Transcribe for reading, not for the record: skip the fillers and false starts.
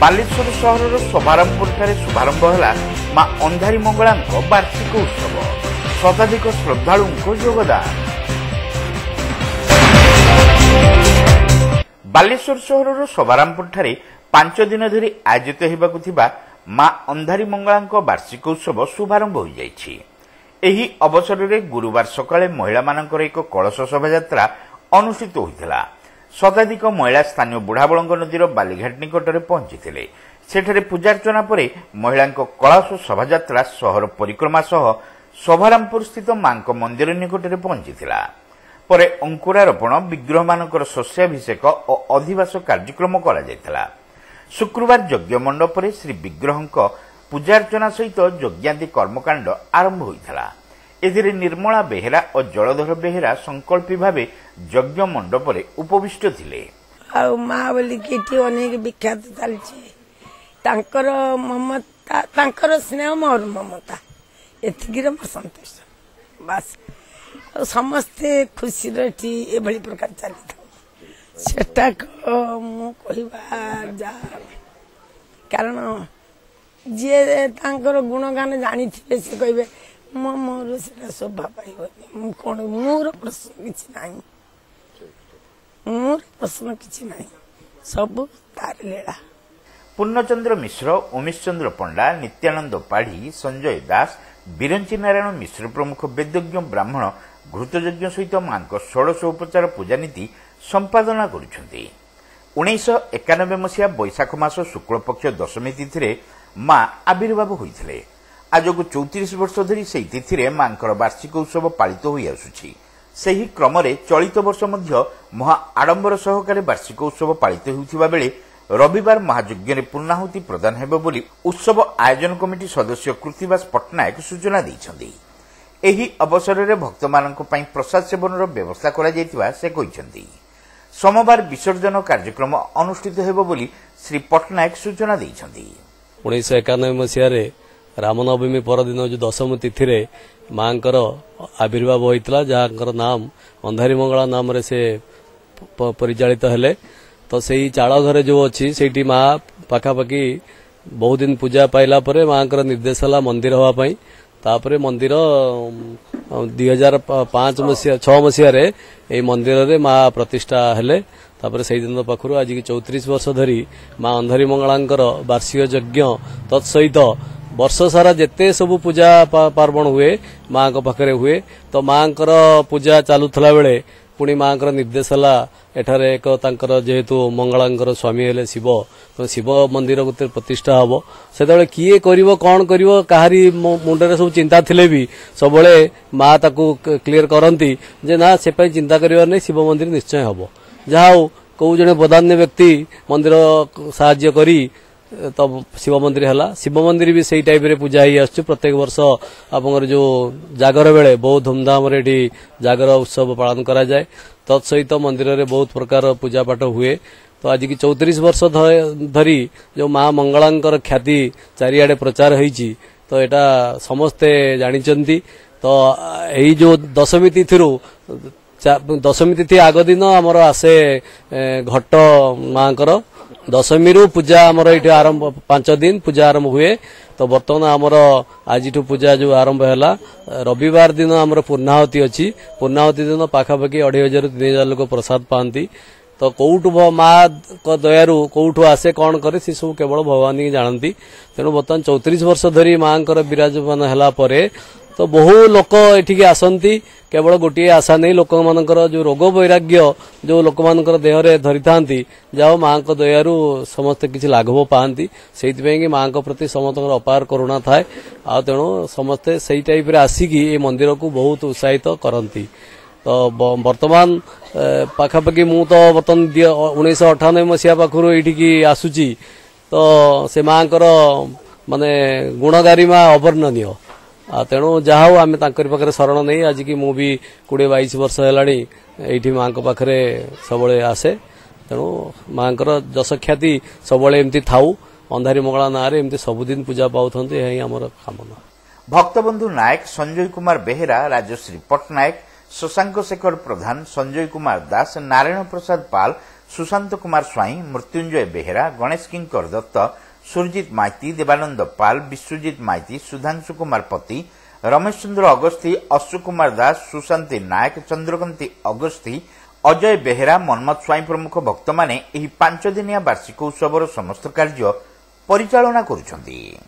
बालेश्वर सहर शोभारामपुर शुभारंभ है मां अंधारी मंगला वार्षिक उत्सव। शताधिक श्रद्धालु योगदान। बालेश्वर सहर शोभारामपुर 5 दिन धरी आयोजित होगा मां अंधारी मंगला वार्षिक उत्सव शुभारंभ हो जाइछि। एही अवसर में गुरुवार सकाळे महिला मानकर एक कलश शोभायात्रा अनुष्ठित होइथिला। शताधिक महिला स्थानीय बुढ़ाबलंग नदीर बालीघाट निकट में पहुंची सेठे पूजार्चना पर महिला कलश शोभायात्रा सहर परिक्रमा सह शोभारामपुर स्थित मां मंदिर निकट में पहुंची पर अंकुरारोपण विग्रह मानकर शस्याभिषेक और अधिवास कार्यक्रम करा। शुक्रवार यज्ञ मंडप श्री विग्रह पूजार्चना सहित यज्ञादि कर्मकांड आरंभ होता। एथिरे निर्मला बेहेरा और जलधर बेहेरा संकल्पी भावे यज्ञ मंडप उपविष्ट थिले। माँ बोली अनेक विख्यात चलती ममता स्नेह मोर ममता एतिकी संतोष बास समस्ते खुशी एभली प्रकार चली था जा कारण जी गुणगान जानी थे से कहे मोर से शोभा पाइबनी कौन मोर प्रश्न किसी ना मोर प्रश्न किसी ना सब तार लीला। पूर्णचंद्र मिश्र, उमेश चंद्र पंडा, नित्यानंद पाढ़ी, संजय दास, बिरंची नारायण मिश्र प्रमुख वेदज्ञ ब्राह्मण घृतयज्ञ सहित मां षोडशोपचार पूजानीति संपादना करुछंती। 1991 मसीहा बैशाख मास शुक्लपक्ष दशमी तिथि मां आविर्भाव होइथिले। आजकु 34 वर्ष धरी से तिथि मां वार्षिक उत्सव पालित हो आसुछि। सेही क्रम चलित वर्ष मध्य महा आडंबर सहकारे वार्षिक उत्सव पालित होउथिबा बेले रविवार महायज्ञ में पूर्णाहुति प्रदान हेबो बोली उत्सव आयोजन कमिटी सदस्य कृतिवास पट्टनायक सूचना दैछन्ती। एही अवसर में भक्त मानक पई प्रसाद सेवन व्यवस्था करा जायतिबा से कहिसन्ती। सोमवार विसर्जन कार्यक्रम अनुष्ठित हेबो बोली श्री पट्टनायक सूचना दैछन्ती। 1991 मसीह रामनवमी परदिन जो दशम तिथि मां आविर्भाव होता जहाँ नाम अंधारी मंगला नाम से परिचालित हेले। तो सही चाड़ घरे जो अच्छी से माँ पाखापाखि बहुत दिन पूजा पाइला परे माँ निर्देश है मंदिर हाँपाई। तापर मंदिर 2005 मसीहा 6 मसीह मंदिर रे माँ प्रतिष्ठा हेले। तापर से दिन पाखु आज की 34 वर्ष धरी माँ अंधारी मंगला वार्षिक यज्ञ तत्सहित वर्ष सारा जेते सब पूजा पार्वण हुए माँ पाखे हुए। तो माँ पूजा चलुला बेले पुणी माँ निर्देश है एठारे एक जेहेतु मंगला स्वामी हेले शिव तो शिव मंदिर गोटे प्रतिष्ठा हम से किए कर कौन कर कहारी मुंडे सब चिंता थिले भी सब माँ ताकू क्लीयर करती जे ना से चिंता कर नहीं शिव मंदिर निश्चय हम जहाँ कौ जड़े बदान्य व्यक्ति मंदिर साहाय्य करी तब शिव मंदिर है। शिव मंदिर भी सही टाइप रे पूजा ही आसु। प्रत्येक वर्ष आप जो जागर बेले बहुत धूमधाम रे जागर उत्सव पालन करा जाए। तत्सहित मंदिर रे बहुत प्रकार पूजा पाठ हुए। तो आज की 34 वर्ष धरी जो माँ मंगला ख्याति चारिआडे प्रचार होईची तो एटा समस्ते जानिचंती। तो यही जो दशमी तिथि आग दिन आमर आसे घट माँ दशमी रु पूजा आमर ये आरंभ 5 दिन पूजा आरंभ हुए। तो बर्तमान आमर आज पूजा जो आरंभ है रविवार दिन आमर पूर्णाहुति अच्छी। पूर्णाहुति दिन पाखापाखि 2500-3000 लोक प्रसाद पाती। तो कौटू माँ दयारू कौटू आसे कौन करे से सब केवल भगवान ही जानती। तेणु बर्तमान 34 वर्ष धरी माँ विराजमान है तो बहु लोक एठिके आसती। केवल गोटे आशा नहीं लोक मानकर जो रोग वैराग्य जो लोक मानकर देहरे धरी था जाओ माँ दयारू समस्ते किसी लाघव पाती। से माँ प्रति समस्त अपार करुणा थाए। आ तेणु समस्ते सही टाइप रे आसिकी ए मंदिर को बहुत उत्साहित करती। तो वर्तमान पाखापाखि मु तो बर्तमान 1998 मसीहा पाखु ये आसूची। तो से माँ माने गुणगारिमा अवर्णनीय। तेणु जहाँ आम पाखे शरण नहीं आज की मुझे 20-22 वर्ष है माँ पाखे सब आसे। तेणु माँ जश ख्याति सब एमती थाऊ अंधारी मंगला ना एमती सबुदिन पूजा पाऊँ यही आम कामना। भक्तबंधु नायक, संजय कुमार बेहेरा, राजश्री पट्टनायक, शशांक शेखर प्रधान, संजय कुमार दास, नारायण प्रसाद पाल, सुशांत कुमार स्वाई, मृत्युंजय बेहेरा, गणेश किंकर दत्त, सुरजित माइती, देवानंद पाल, विश्वजित माइती, सुधांशु कुमार पति, रमेश चंद्र अगस्थी, अशोक कुमार दास, सुशांति नायक, चंद्रकांति अगस्थी, अजय बेहेरा, मन्मथ स्वाई प्रमुख भक्त माने एही 5 दिनिया वार्षिक उत्सवर समस्त कार्य परिचालना करुछन्ति।